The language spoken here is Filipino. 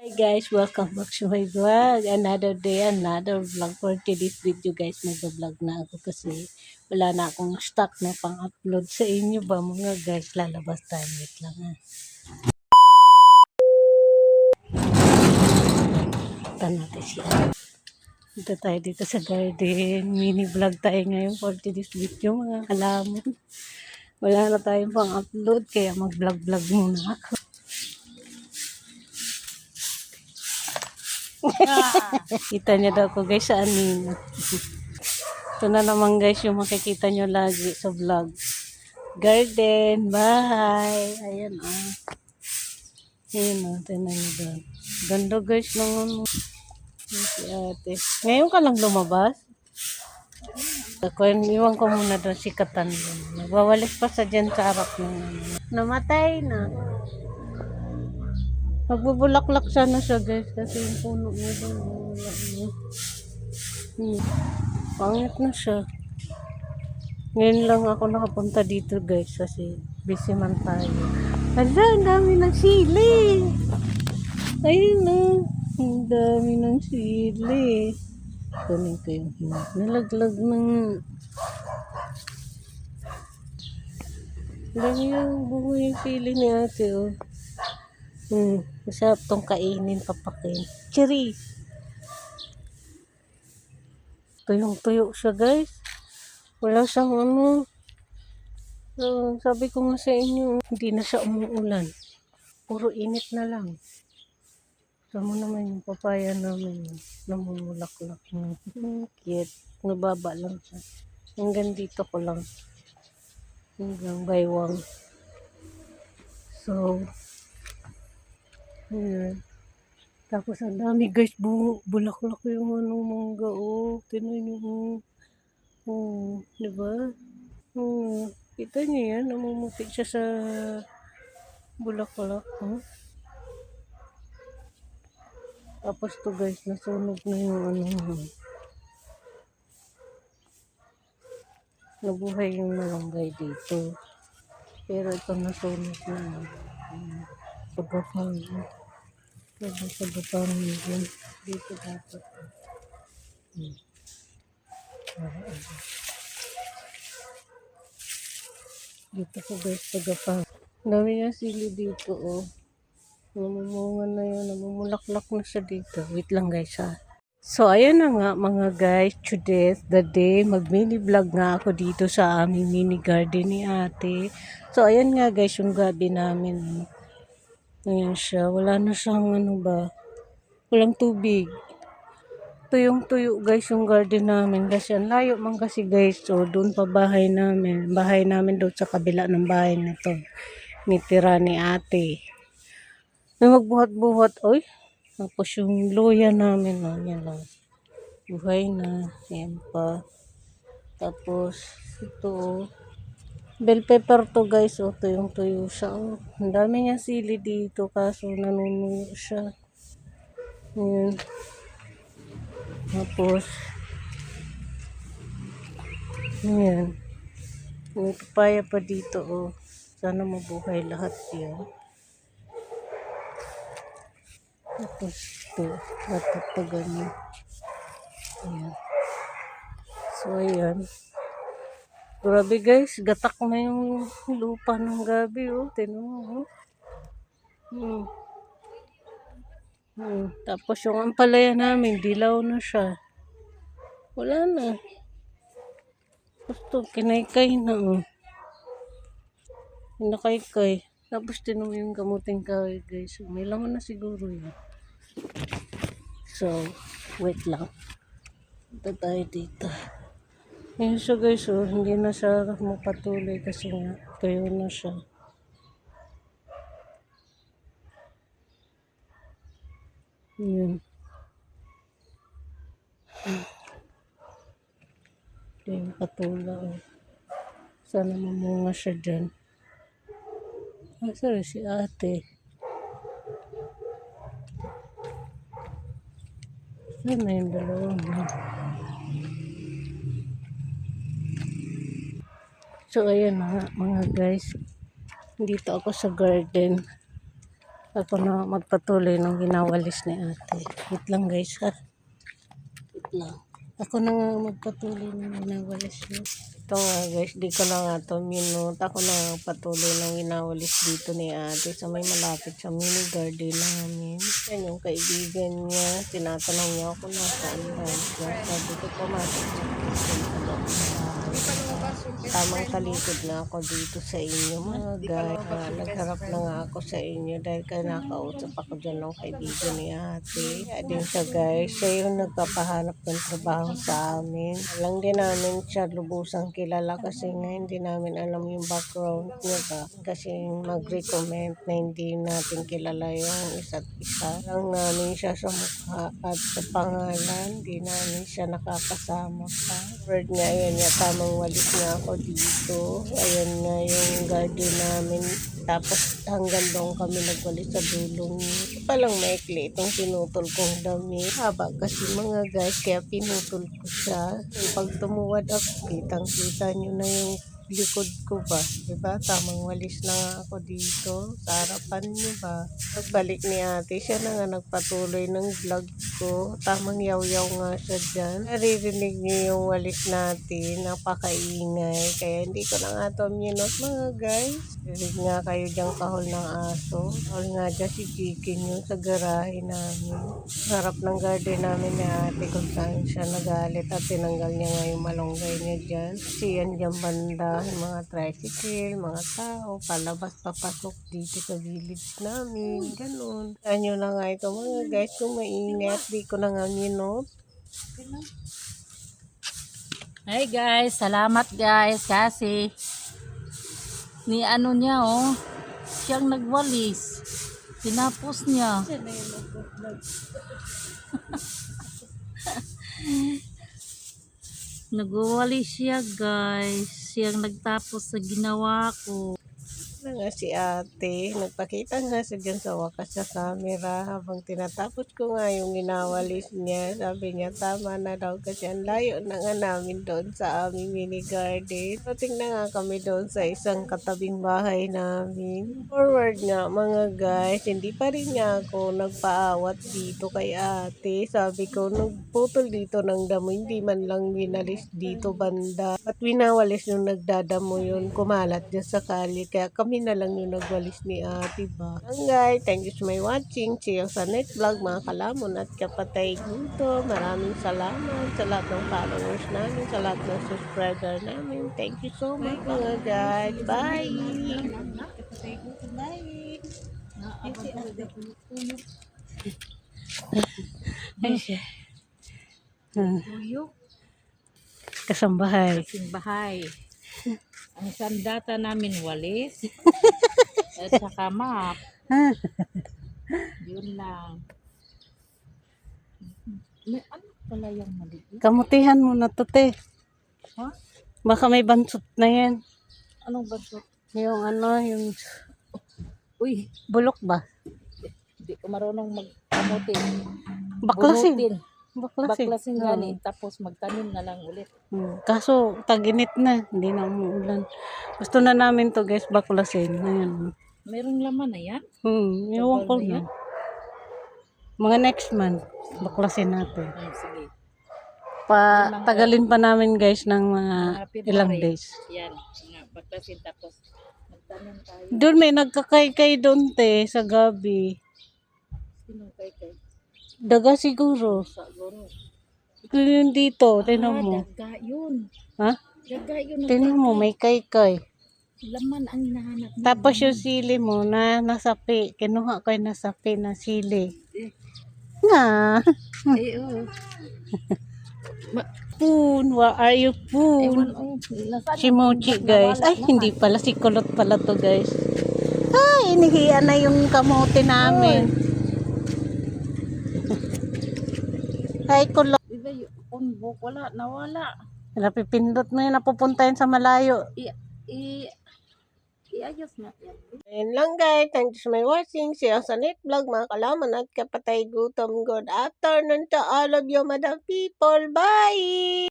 Hi guys, welcome back to my vlog. Another day, another vlog for today's video guys. Mag-vlog na ako kasi wala na akong stock na pang-upload sa inyo ba mga guys. Lalabas tayo. Wait lang ha. Punta natin siya. Punta tayo dito sa garden. Mini vlog tayo ngayon for today's video mga halaman. Wala na tayong pang-upload kaya mag-vlog-vlog muna ako. Kita niyo daw ko guys sa anin. Ito na naman guys yung makikita nyo lagi sa vlog. Garden, bahay. Ayan ah. Ayan ah, tinan nyo doon. Ganda guys ng ano. Si ate. Ngayon ka lang lumabas? Ako, iwan ko muna doon si Katan doon. Nagwawalis pa sa dyan sa harap ng ano. Namatay na. Magbubulaklak sana siya guys kasi yung puno niya doon. Wala na. Pangit na siya. Ngayon lang ako nakapunta dito guys kasi busy man tayo. Hala, ang dami ng sili. Ayun na. Ang dami ng sili. Kunin ko yung hinog. Nalaglag ng... Dami yung bungo yung sili ni ate oh. Masarap tong kainin papakin. Cherry. Tuyong-tuyo siya guys. Wala siyang ano. Sabi ko nga sa inyo, hindi na siya umuulan. Puro init na lang. Tama naman yung papaya namin. Namumulaklak na. Cute. Nababa lang siya. Hanggang dito ko lang. Hanggang baywang. So, ayan. Tapos ang dami guys, bulaklak yung ano, mangga. Oh, tinan nyo. Oh, diba? Oh, kita nyo yan. Namumuti siya sa bulaklak. Oh. Tapos to guys, nasunog na yung ano. Nabuhay yung malunggay dito. Pero ito nasunog na. Pagkapang. Pagkapang yun. Dito dapat. Dito ko guys, pagkapang. Dami niya sili dito oh. Namumunga na yun. Namumulaklak na siya dito. Wait lang guys ha. So, ayan na nga mga guys, today's the day. Mag-mini vlog nga ako dito sa aming mini garden ni ate. So, ayan nga guys, yung gabi namin. Ayan siya. Wala na siyang ano ba. Walang tubig. Tuyong-tuyo guys yung garden namin. Kasi ang layo man kasi guys. So, doon pa bahay namin. Bahay namin doon sa kabila ng bahay na to. Nitira ni ate. May magbuhat-buhat. Oy. Tapos yung luya namin, oh, yan lang. Buhay na. Yan pa. Tapos, ito, oh. Bell pepper to guys, oh. Tuyong-tuyo siya, oh. Ang dami niya sili dito, kaso nanunuyo siya. Yan. Tapos, yan. May papaya pa dito, oh. Sana mabuhay lahat yan. Tapos, ito. Natatagan niya. Ayan. So, ayan. Grabe guys, gatak na yung lupa ng gabi oh. Tingnan mo oh. Tapos yung ampalaya namin, dilaw na siya. Wala na. Gusto, kinaykay na oh. Kinakaykay. Tapos tingnan mo yung kamuting kahoy guys. May laman na siguro yun. So, wait lang. Ito tayo dito. Ayun siya guys oh. Hindi na siya mapatuloy kasi nga tuyo na siya. Yun. Ito yung patula. Oh. Sana mamunga siya dyan. Sorry si ate. Sana yung dalawa mo. So ayan na mga guys. Dito ako sa garden. Ako na magpatuloy ng ginawalis ni ate. Wait lang guys ha. Wait lang. Ako na nga magpatuloy ng ginawalis niya. Ito nga guys, di ko na nga to minute. Ako na nga patuloy ng ginawalis dito ni ate sa may malapit sa mini garden namin. Yan yung kaibigan niya. Tinatanong niya ako na saan ba siya. Sabi ko pumasok sa kitchen sa loob ng bahay. Tamang talikod na ako dito sa inyo mga guys. Nagharap na nga ako sa inyo dahil nakausap ako dyan ng kaibigan ni ate. Din siya guys, siya yung nagpapahanap ng trabaho sa amin. Alam din namin siya lubusang kilala kasi nga hindi namin alam yung background niya ba. Kasi mag-recommend na hindi natin kilala yung isa't isa. Lang namin siya sa mukha at sa pangalan, hindi namin siya nakakasama pa. Word nga yan, tamang walis nga ako dito. Ayan nga yung garden namin. Tapos hanggang doon kami nagwalis sa dulong. Palang maikli itong pinutol kong dami. Haba kasi mga guys, kaya pinutol ko siya. Pag tumuwad ako, kitang-kita nyo na yung likod ko ba. Diba? Tamang walis na nga ako dito. Sa harapan nyo ba. Pagbalik ni ate, siya na nga nagpatuloy ng vlog ko. Tamang yaw-yaw nga siya dyan. Naririnig niyo yung walis natin. Napakaingay. Kaya hindi ko na nga to minute mga guys. Rinig nga kayo dyan kahol ng aso. Kahol nga dyan si Chicken yung sa garahe namin. Harap ng garden namin ni ate kung saan siya nagalit at tinanggal niya nga yung malunggay niya dyan. Kasi yan dyan banda, yung mga tricycle, mga tao, palabas papasok dito sa village namin. Ganun. Ano na nga ito mga guys kung maingat. Di ko na nga minute. Hi guys, salamat guys kasi ni ano niya siyang nagwalis. Tinapos niya. Nagwawalis siya guys. Siyang nagtapos sa ginawa ko. Na nga si ate, nagpakita nga siya dyan sa wakas sa camera habang tinatapos ko nga yung ginawalis niya. Sabi niya tama na daw kasi ang layo na nga namin doon sa aming mini garden. So tingnan nga kami doon sa isang katabing bahay namin. Forward nga mga guys, hindi pa rin nga ako nagpaawat dito kay ate. Sabi ko nagputol dito ng damo, hindi man lang winalis dito banda. At winawalis yung nagdadamo yun, kumalat dyan sa kali. Kaya kami na lang yung nagwalis ni ate ba. Guys, thank you so much watching. See you sa next vlog mga kalamon at kapatay guto. Maraming salamat sa lahat ng followers namin, sa lahat ng subscriber namin. Thank you so much mga guys. Bye! Ay siya. Kasambahay. Simbahay. Ang sandata namin walis. At saka map. Yun lang. May ano pala yung maliit? Kamutihan mo na to, te. Ha? Baka may bansot na yan. Anong baso? Yung ano, yung Uy, bulok ba? di ko marunong magkamutin. Baklasin. Bunutin. Baklasin. Baklasin gani. Tapos magtanim na lang ulit. Kaso, taginit na. Hindi na umuulan. Gusto na namin to guys, baklasin. Ayan. Merong laman na yan? Iwan ko Tagal na na. Mga next month, baklasin natin. Sige. Tagalin pa namin guys ng mga February. ilang days. Yan. Baklasin tapos magtanim tayo. Doon may nagkakaykay doon te, sa gabi. Sino kay? Daga siguro. Siguro. Yun dito, tinan mo. Daga yun. Ha? Daga yun. Tinan mo, may kaykay. Laman ang hinahanap mo. Tapos yung sili mo na nasapi. Kinuha ko yung nasapi na sili. Nga. Oo. Poon, where are you, Poon? Si Mochi, guys. Ay, hindi pala. Si Kulot pala to, guys. Ay, inihiyan na yung kamote namin. Ay, Kulot. Diba yung punbok? Wala, nawala. Napipindot mo yun. Napupuntahin sa malayo. Iayos na yan. Ayun lang, guys. Thank you so much watching. See you sa next vlog, mga kalaman at kapatay gutom. Good afternoon to all of you, madam people. Bye!